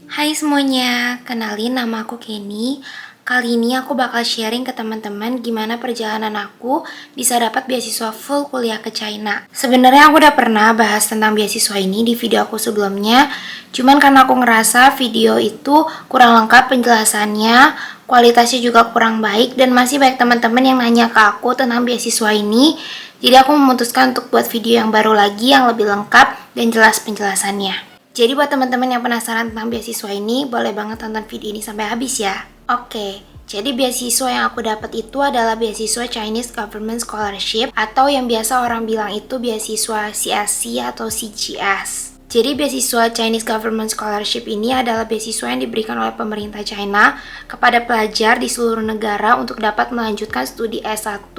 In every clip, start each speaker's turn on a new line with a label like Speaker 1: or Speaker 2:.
Speaker 1: Hai semuanya, kenalin nama aku Kenny. Kali ini aku bakal sharing ke teman-teman gimana perjalanan aku bisa dapat beasiswa full kuliah ke China. Sebenarnya aku udah pernah bahas tentang beasiswa ini di video aku sebelumnya, cuman karena aku ngerasa video itu kurang lengkap penjelasannya, kualitasnya juga kurang baik, dan masih banyak teman-teman yang nanya ke aku tentang beasiswa ini. Jadi aku memutuskan untuk buat video yang baru lagi yang lebih lengkap dan jelas penjelasannya. Jadi buat teman-teman yang penasaran tentang beasiswa ini, boleh banget tonton video ini sampai habis ya. Oke, jadi beasiswa yang aku dapat itu adalah beasiswa Chinese Government Scholarship atau yang biasa orang bilang itu beasiswa CSC atau CGS. Jadi beasiswa Chinese Government Scholarship ini adalah beasiswa yang diberikan oleh pemerintah China kepada pelajar di seluruh negara untuk dapat melanjutkan studi S1,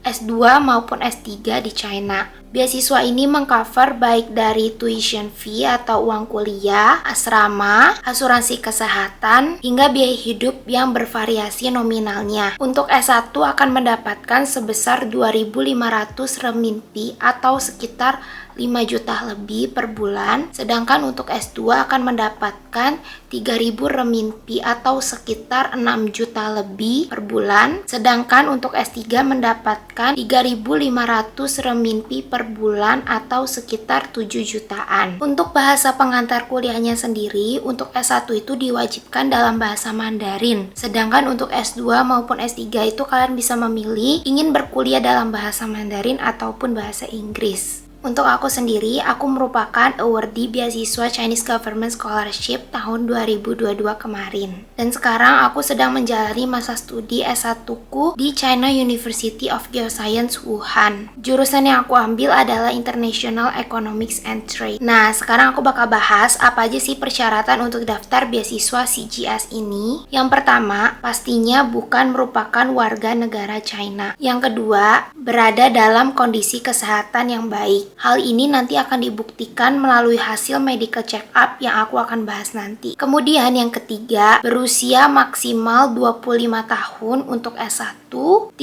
Speaker 1: S2 maupun S3 di China. Beasiswa ini mengcover baik dari tuition fee atau uang kuliah, asrama, asuransi kesehatan, hingga biaya hidup yang bervariasi nominalnya. Untuk S1 akan mendapatkan sebesar 2.500 renminbi atau sekitar 5 juta lebih per bulan, sedangkan untuk S2 akan mendapatkan 3.000 renminbi atau sekitar 6 juta lebih per bulan, sedangkan untuk S3 mendapatkan 3.500 renminbi per bulan atau sekitar 7 jutaan. Untuk bahasa pengantar kuliahnya sendiri, untuk S1 itu diwajibkan dalam bahasa Mandarin, sedangkan untuk S2 maupun S3 itu kalian bisa memilih ingin berkuliah dalam bahasa Mandarin ataupun bahasa Inggris. Untuk aku sendiri, aku merupakan awardee beasiswa Chinese Government Scholarship tahun 2022 kemarin. Dan sekarang aku sedang menjalani masa studi S1-ku di China University of Geoscience Wuhan. Jurusan yang aku ambil adalah International Economics and Trade. Nah, sekarang aku bakal bahas apa aja sih persyaratan untuk daftar beasiswa CGS ini. Yang pertama, pastinya bukan merupakan warga negara China. Yang kedua, berada dalam kondisi kesehatan yang baik. Hal ini nanti akan dibuktikan melalui hasil medical check up yang aku akan bahas nanti. Kemudian yang ketiga, berusia maksimal 25 tahun untuk S1, 35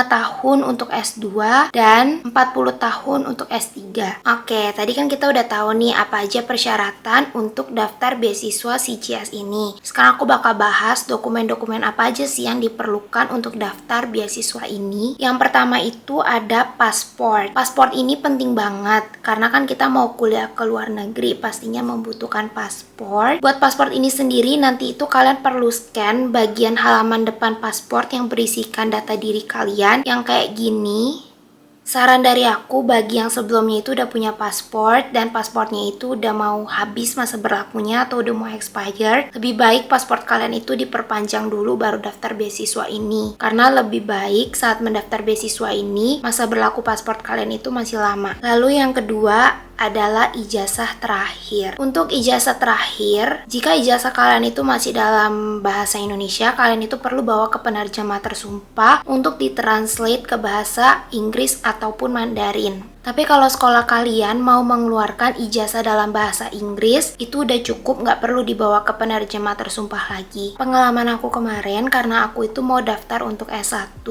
Speaker 1: tahun untuk S2, dan 40 tahun untuk S3. Oke, tadi kan kita udah tahu nih apa aja persyaratan untuk daftar beasiswa CGS ini. Sekarang aku bakal bahas dokumen-dokumen apa aja sih yang diperlukan untuk daftar beasiswa ini. Yang pertama itu ada paspor. Paspor ini penting banget karena kan kita mau kuliah ke luar negeri, pastinya membutuhkan paspor. Buat paspor ini sendiri nanti itu kalian perlu scan bagian halaman depan paspor yang berisikan data diri kalian yang kayak gini. Saran dari aku bagi yang sebelumnya itu udah punya paspor dan paspornya itu udah mau habis masa berlakunya atau udah mau expire, lebih baik paspor kalian itu diperpanjang dulu baru daftar beasiswa ini. Karena lebih baik saat mendaftar beasiswa ini masa berlaku paspor kalian itu masih lama. Lalu yang kedua adalah ijazah terakhir. Untuk ijazah terakhir, jika ijazah kalian itu masih dalam bahasa Indonesia, kalian itu perlu bawa ke penerjemah tersumpah untuk ditranslate ke bahasa Inggris ataupun Mandarin. Tapi kalau sekolah kalian mau mengeluarkan ijazah dalam bahasa Inggris, itu udah cukup, nggak perlu dibawa ke penerjemah tersumpah lagi. Pengalaman aku kemarin, karena aku itu mau daftar untuk S1,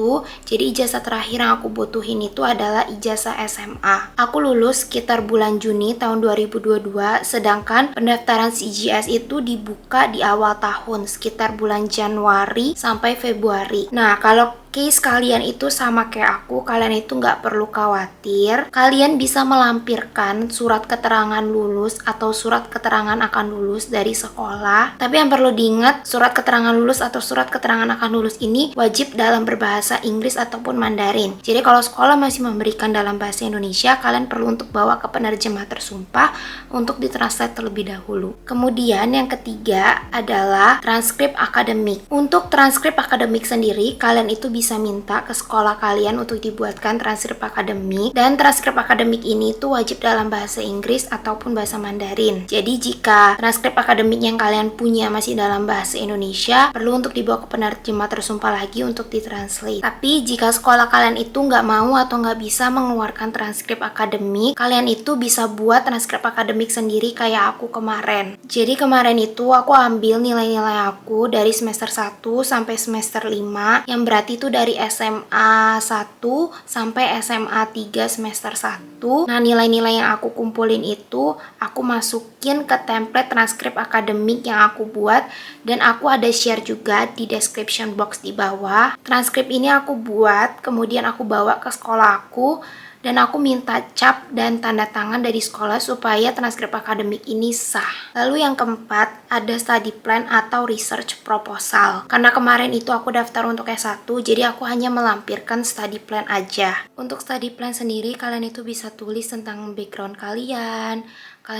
Speaker 1: jadi ijazah terakhir yang aku butuhin itu adalah ijazah SMA. Aku lulus sekitar bulan Juni tahun 2022, sedangkan pendaftaran CGS itu dibuka di awal tahun, sekitar bulan Januari sampai Februari. Nah, kalau case kalian itu sama kayak aku, kalian itu nggak perlu khawatir. Kalian bisa melampirkan surat keterangan lulus atau surat keterangan akan lulus dari sekolah. Tapi yang perlu diingat, surat keterangan lulus atau surat keterangan akan lulus ini wajib dalam berbahasa Inggris ataupun Mandarin. Jadi kalau sekolah masih memberikan dalam bahasa Indonesia, kalian perlu untuk bawa ke penerjemah tersumpah untuk ditranslate terlebih dahulu. Kemudian yang ketiga adalah transkrip akademik. Untuk transkrip akademik sendiri, kalian itu bisa minta ke sekolah kalian untuk dibuatkan transkrip akademik, dan transkrip akademik ini tuh wajib dalam bahasa Inggris ataupun bahasa Mandarin. Jadi jika transkrip akademik yang kalian punya masih dalam bahasa Indonesia, perlu untuk dibawa ke penerjemah tersumpah lagi untuk ditranslate. Tapi jika sekolah kalian itu nggak mau atau nggak bisa mengeluarkan transkrip akademik, kalian itu bisa buat transkrip akademik sendiri kayak aku kemarin. Jadi kemarin itu aku ambil nilai-nilai aku dari semester 1 sampai semester 5, yang berarti itu dari SMA 1 sampai SMA 3 semester 1. Nah, nilai-nilai yang aku kumpulin itu aku masukin ke template transkrip akademik yang aku buat, dan aku ada share juga di description box di bawah. Transkrip ini aku buat, kemudian aku bawa ke sekolah aku, dan aku minta cap dan tanda tangan dari sekolah supaya transkrip akademik ini sah. Lalu yang keempat, ada study plan atau research proposal. Karena kemarin itu aku daftar untuk S1, jadi aku hanya melampirkan study plan aja. Untuk study plan sendiri, kalian itu bisa tulis tentang background kalian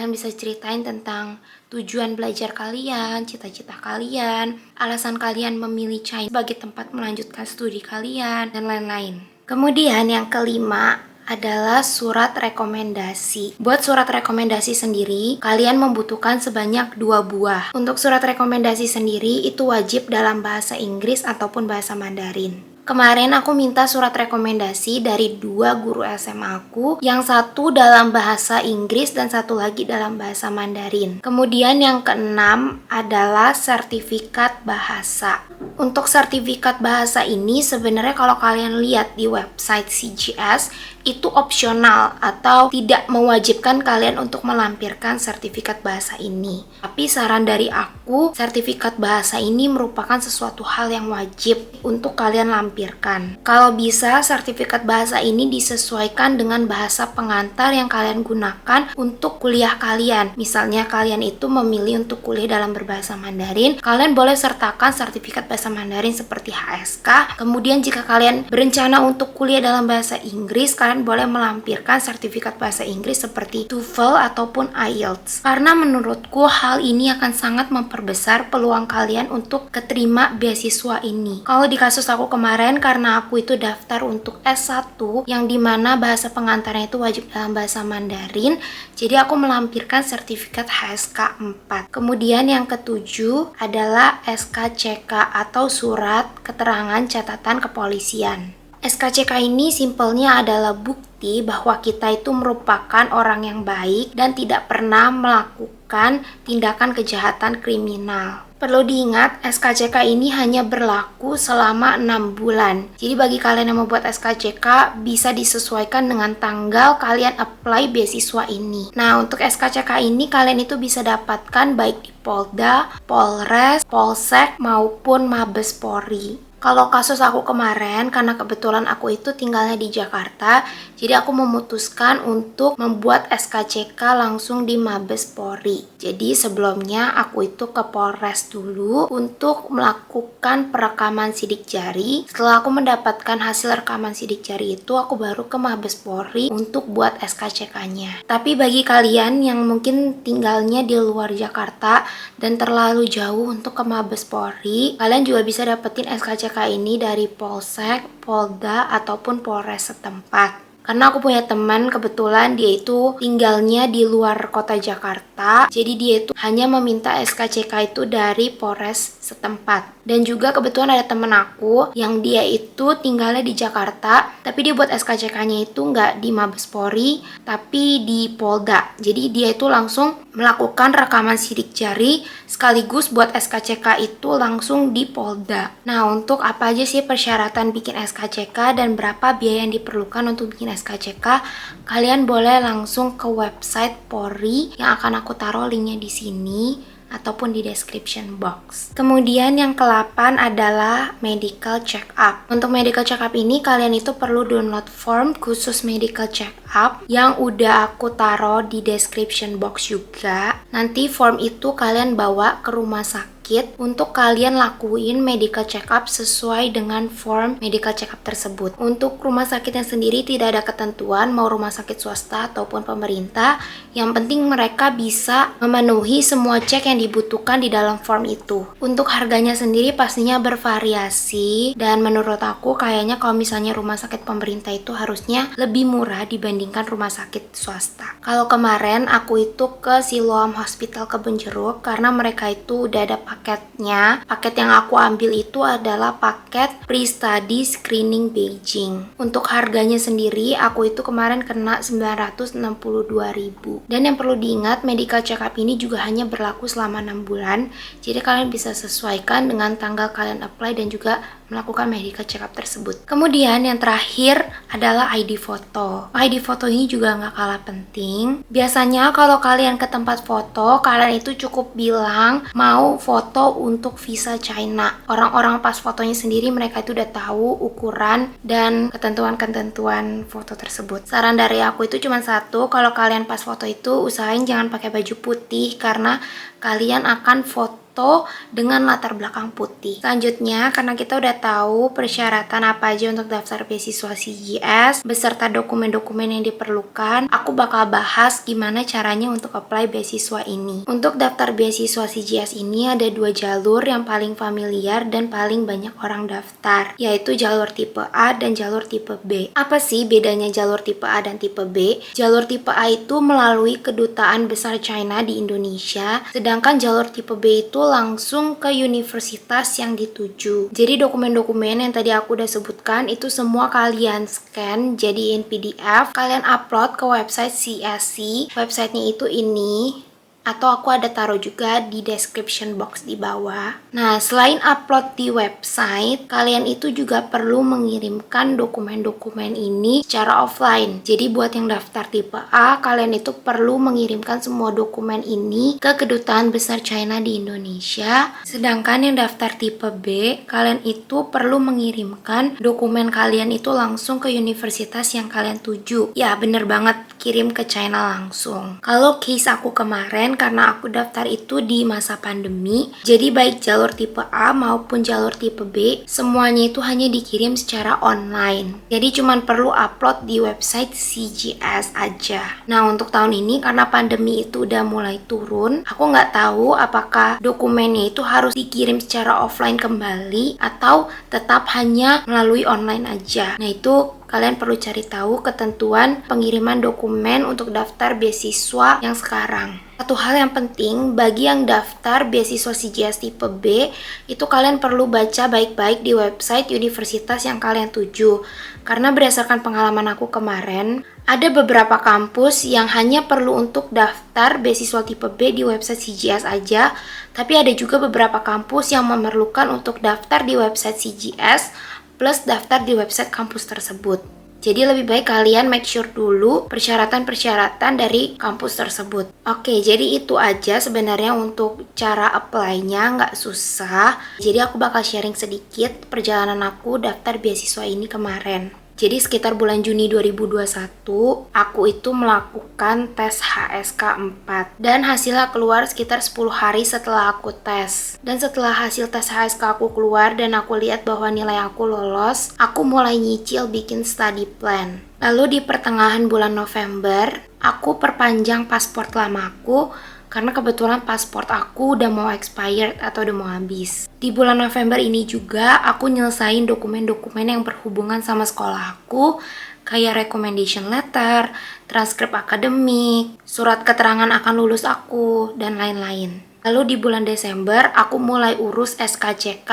Speaker 1: bisa ceritain tentang tujuan belajar kalian, cita-cita kalian, alasan kalian memilih China sebagai tempat melanjutkan studi kalian, dan lain-lain. Kemudian yang kelima adalah surat rekomendasi. Buat surat rekomendasi sendiri, kalian membutuhkan sebanyak 2 buah. Untuk surat rekomendasi sendiri, itu wajib dalam bahasa Inggris ataupun bahasa Mandarin. Kemarin aku minta surat rekomendasi dari 2 guru SMA aku, yang satu dalam bahasa Inggris dan satu lagi dalam bahasa Mandarin. Kemudian yang keenam adalah sertifikat bahasa. Untuk sertifikat bahasa ini sebenarnya kalau kalian lihat di website CGS, itu opsional atau tidak mewajibkan kalian untuk melampirkan sertifikat bahasa ini. Tapi saran dari aku, sertifikat bahasa ini merupakan sesuatu hal yang wajib untuk kalian lampirkan. Kalau bisa, sertifikat bahasa ini disesuaikan dengan bahasa pengantar yang kalian gunakan untuk kuliah kalian. Misalnya kalian itu memilih untuk kuliah dalam berbahasa Mandarin, kalian boleh sertakan sertifikat bahasa Mandarin seperti HSK. Kemudian jika kalian berencana untuk kuliah dalam bahasa Inggris, kalian boleh melampirkan sertifikat bahasa Inggris seperti TOEFL ataupun IELTS. Karena menurutku hal ini akan sangat memperbesar peluang kalian untuk keterima beasiswa ini. Kalau di kasus aku kemarin, karena aku itu daftar untuk S1 yang dimana bahasa pengantarnya itu wajib dalam bahasa Mandarin, jadi aku melampirkan sertifikat HSK 4. Kemudian yang ketujuh adalah SKCK atau surat keterangan catatan kepolisian. SKCK ini simpelnya adalah bukti bahwa kita itu merupakan orang yang baik dan tidak pernah melakukan tindakan kejahatan kriminal. Perlu diingat, SKCK ini hanya berlaku selama 6 bulan. Jadi bagi kalian yang membuat SKCK, bisa disesuaikan dengan tanggal kalian apply beasiswa ini. Nah, untuk SKCK ini kalian itu bisa dapatkan baik di Polda, Polres, Polsek, maupun Mabes Polri. Kalau kasus aku kemarin, karena kebetulan aku itu tinggalnya di Jakarta, jadi aku memutuskan untuk membuat SKCK langsung di Mabes Polri. Jadi sebelumnya aku itu ke Polres dulu untuk melakukan perekaman sidik jari. Setelah aku mendapatkan hasil rekaman sidik jari itu, aku baru ke Mabes Polri untuk buat SKCK-nya. Tapi bagi kalian yang mungkin tinggalnya di luar Jakarta dan terlalu jauh untuk ke Mabes Polri, kalian juga bisa dapetin SKCK ini dari Polsek, Polda, ataupun Polres setempat. Karena aku punya teman, kebetulan dia itu tinggalnya di luar kota Jakarta, jadi dia itu hanya meminta SKCK itu dari Polres setempat. Dan juga kebetulan ada temen aku yang dia itu tinggalnya di Jakarta, tapi dia buat SKCK-nya itu nggak di Mabes Polri, tapi di Polda. Jadi dia itu langsung melakukan rekaman sidik jari sekaligus buat SKCK itu langsung di Polda. Nah, untuk apa aja sih persyaratan bikin SKCK dan berapa biaya yang diperlukan untuk bikin SKCK, kalian boleh langsung ke website Polri yang akan aku taruh linknya di sini ataupun di description box. Kemudian yang ke-8 adalah medical check up. Untuk medical check up ini kalian itu perlu download form khusus medical check up yang udah aku taruh di description box juga. Nanti form itu kalian bawa ke rumah sakit untuk kalian lakuin medical check up sesuai dengan form medical check up tersebut. Untuk rumah sakitnya sendiri tidak ada ketentuan mau rumah sakit swasta ataupun pemerintah. Yang penting mereka bisa memenuhi semua cek yang dibutuhkan di dalam form itu. Untuk harganya sendiri pastinya bervariasi, dan menurut aku kayaknya kalau misalnya rumah sakit pemerintah itu harusnya lebih murah dibandingkan rumah sakit swasta. Kalau kemarin aku itu ke Siloam Hospital Kebonjeruk karena mereka itu udah ada paketnya. Paket yang aku ambil itu adalah paket pre-study screening Beijing. Untuk harganya sendiri aku itu kemarin kena 962.000. Dan yang perlu diingat, medical check up ini juga hanya berlaku selama 6 bulan. Jadi kalian bisa sesuaikan dengan tanggal kalian apply dan juga melakukan medical check up tersebut. Kemudian yang terakhir adalah ID foto. ID foto ini juga nggak kalah penting. Biasanya kalau kalian ke tempat foto, kalian itu cukup bilang mau foto untuk visa China. Orang-orang pas fotonya sendiri mereka itu udah tahu ukuran dan ketentuan-ketentuan foto tersebut. Saran dari aku itu cuma satu, kalau kalian pas foto itu usahain jangan pakai baju putih karena kalian akan foto dengan latar belakang putih. Selanjutnya, karena kita udah tahu persyaratan apa aja untuk daftar beasiswa CGS beserta dokumen-dokumen yang diperlukan, aku bakal bahas gimana caranya untuk apply beasiswa ini. Untuk daftar beasiswa CGS ini ada dua jalur yang paling familiar dan paling banyak orang daftar, yaitu jalur tipe A dan jalur tipe B. Apa sih bedanya jalur tipe A dan tipe B? Jalur tipe A itu melalui Kedutaan Besar China di Indonesia, sedangkan jalur tipe B itu langsung ke universitas yang dituju. Jadi dokumen-dokumen yang tadi aku udah sebutkan itu semua kalian scan jadiin PDF, kalian upload ke website CSC. Websitenya itu ini, atau aku ada taruh juga di description box di bawah. Nah, selain upload di website, kalian itu juga perlu mengirimkan dokumen-dokumen ini secara offline. Jadi buat yang daftar tipe A, kalian itu perlu mengirimkan semua dokumen ini ke Kedutaan Besar China di Indonesia. Sedangkan yang daftar tipe B, kalian itu perlu mengirimkan dokumen kalian itu langsung ke universitas yang kalian tuju. Ya, bener banget, kirim ke China langsung. Kalau case aku kemarin, karena aku daftar itu di masa pandemi, jadi baik jalur tipe A maupun jalur tipe B semuanya itu hanya dikirim secara online. Jadi cuman perlu upload di website CGS aja. Nah, untuk tahun ini karena pandemi itu udah mulai turun, aku nggak tahu apakah dokumennya itu harus dikirim secara offline kembali atau tetap hanya melalui online aja. Nah, itu kalian perlu cari tahu ketentuan pengiriman dokumen untuk daftar beasiswa yang sekarang. Satu hal yang penting bagi yang daftar beasiswa CGS tipe B, itu kalian perlu baca baik-baik di website universitas yang kalian tuju. Karena berdasarkan pengalaman aku kemarin, ada beberapa kampus yang hanya perlu untuk daftar beasiswa tipe B di website CGS aja, tapi ada juga beberapa kampus yang memerlukan untuk daftar di website CGS plus daftar di website kampus tersebut. Jadi lebih baik kalian make sure dulu persyaratan-persyaratan dari kampus tersebut. Oke, jadi itu aja sebenarnya untuk cara apply-nya, nggak susah. Jadi aku bakal sharing sedikit perjalanan aku daftar beasiswa ini kemarin. Jadi sekitar bulan Juni 2021, aku itu melakukan tes HSK 4 dan hasilnya keluar sekitar 10 hari setelah aku tes. Dan setelah hasil tes HSK aku keluar dan aku lihat bahwa nilai aku lolos, aku mulai nyicil bikin study plan. Lalu di pertengahan bulan November, aku perpanjang paspor lamaku karena kebetulan paspor aku udah mau expired atau udah mau habis. Di bulan November ini juga aku nyelesain dokumen-dokumen yang berhubungan sama sekolah aku, kayak recommendation letter, transkrip akademik, surat keterangan akan lulus aku, dan lain-lain. Lalu di bulan Desember, aku mulai urus SKCK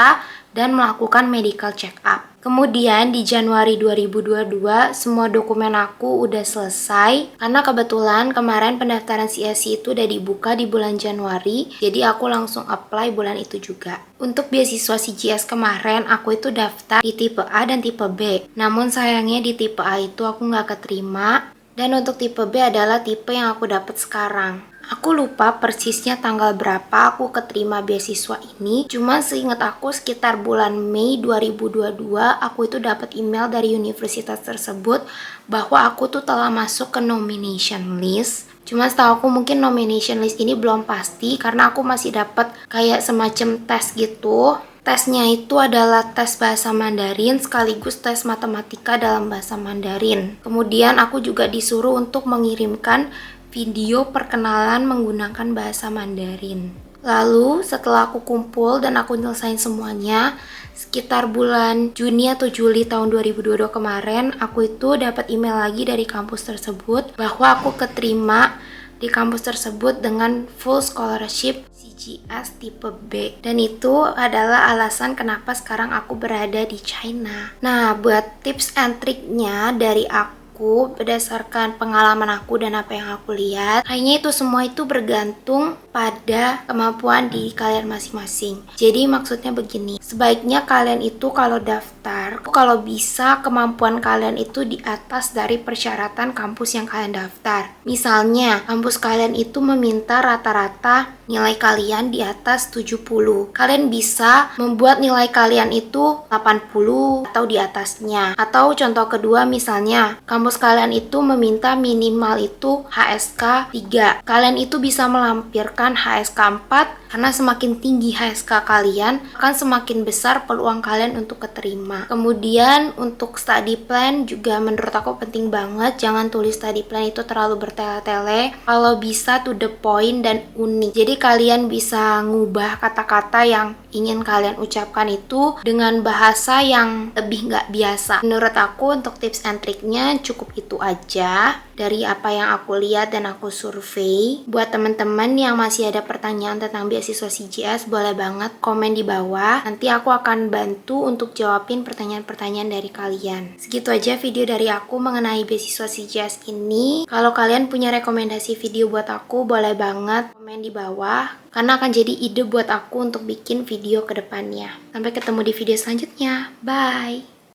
Speaker 1: dan melakukan medical check up. Kemudian di Januari 2022, semua dokumen aku udah selesai. Karena kebetulan kemarin pendaftaran CSC itu udah dibuka di bulan Januari, jadi aku langsung apply bulan itu juga. Untuk beasiswa CGS kemarin, aku itu daftar di tipe A dan tipe B. Namun sayangnya di tipe A itu aku nggak keterima. Dan untuk tipe B adalah tipe yang aku dapat sekarang. Aku lupa persisnya tanggal berapa aku keterima beasiswa ini, cuma seingat aku sekitar bulan Mei 2022 aku itu dapat email dari universitas tersebut bahwa aku tuh telah masuk ke nomination list. Cuma setahu aku mungkin nomination list ini belum pasti karena aku masih dapat kayak semacam tes gitu. Tesnya itu adalah tes bahasa Mandarin sekaligus tes matematika dalam bahasa Mandarin. Kemudian aku juga disuruh untuk mengirimkan video perkenalan menggunakan bahasa Mandarin. Lalu setelah aku kumpul dan aku nyelesain semuanya, sekitar bulan Juni atau Juli tahun 2022 kemarin, aku itu dapat email lagi dari kampus tersebut bahwa aku keterima di kampus tersebut dengan full scholarship CGS tipe B. Dan itu adalah alasan kenapa sekarang aku berada di China. Nah, buat tips and triknya dari aku aku, berdasarkan pengalaman aku dan apa yang aku lihat, kayaknya itu semua itu bergantung pada kemampuan di kalian masing-masing. Jadi maksudnya begini, sebaiknya kalian itu kalau daftar, kalau bisa kemampuan kalian itu di atas dari persyaratan kampus yang kalian daftar. Misalnya, kampus kalian itu meminta rata-rata nilai kalian di atas 70. Kalian bisa membuat nilai kalian itu 80 atau di atasnya. Atau contoh kedua misalnya, kampus kalian itu meminta minimal itu HSK 3. Kalian itu bisa melampirkan HSK 4 karena semakin tinggi HSK kalian, akan semakin besar peluang kalian untuk keterima. Kemudian untuk study plan juga menurut aku penting banget. Jangan tulis study plan itu terlalu bertele-tele. Kalau bisa to the point dan unik. Jadi kalian bisa ngubah kata-kata yang ingin kalian ucapkan itu dengan bahasa yang lebih nggak biasa. Menurut aku untuk tips and triknya cukup itu aja dari apa yang aku lihat dan aku survei. Buat teman-teman yang masih ada pertanyaan tentang beasiswa CGS, boleh banget komen di bawah. Nanti aku akan bantu untuk jawabin pertanyaan-pertanyaan dari kalian. Segitu aja video dari aku mengenai beasiswa CGS ini. Kalau kalian punya rekomendasi video buat aku, boleh banget komen di bawah. Karena akan jadi ide buat aku untuk bikin video ke depannya. Sampai ketemu di video selanjutnya. Bye!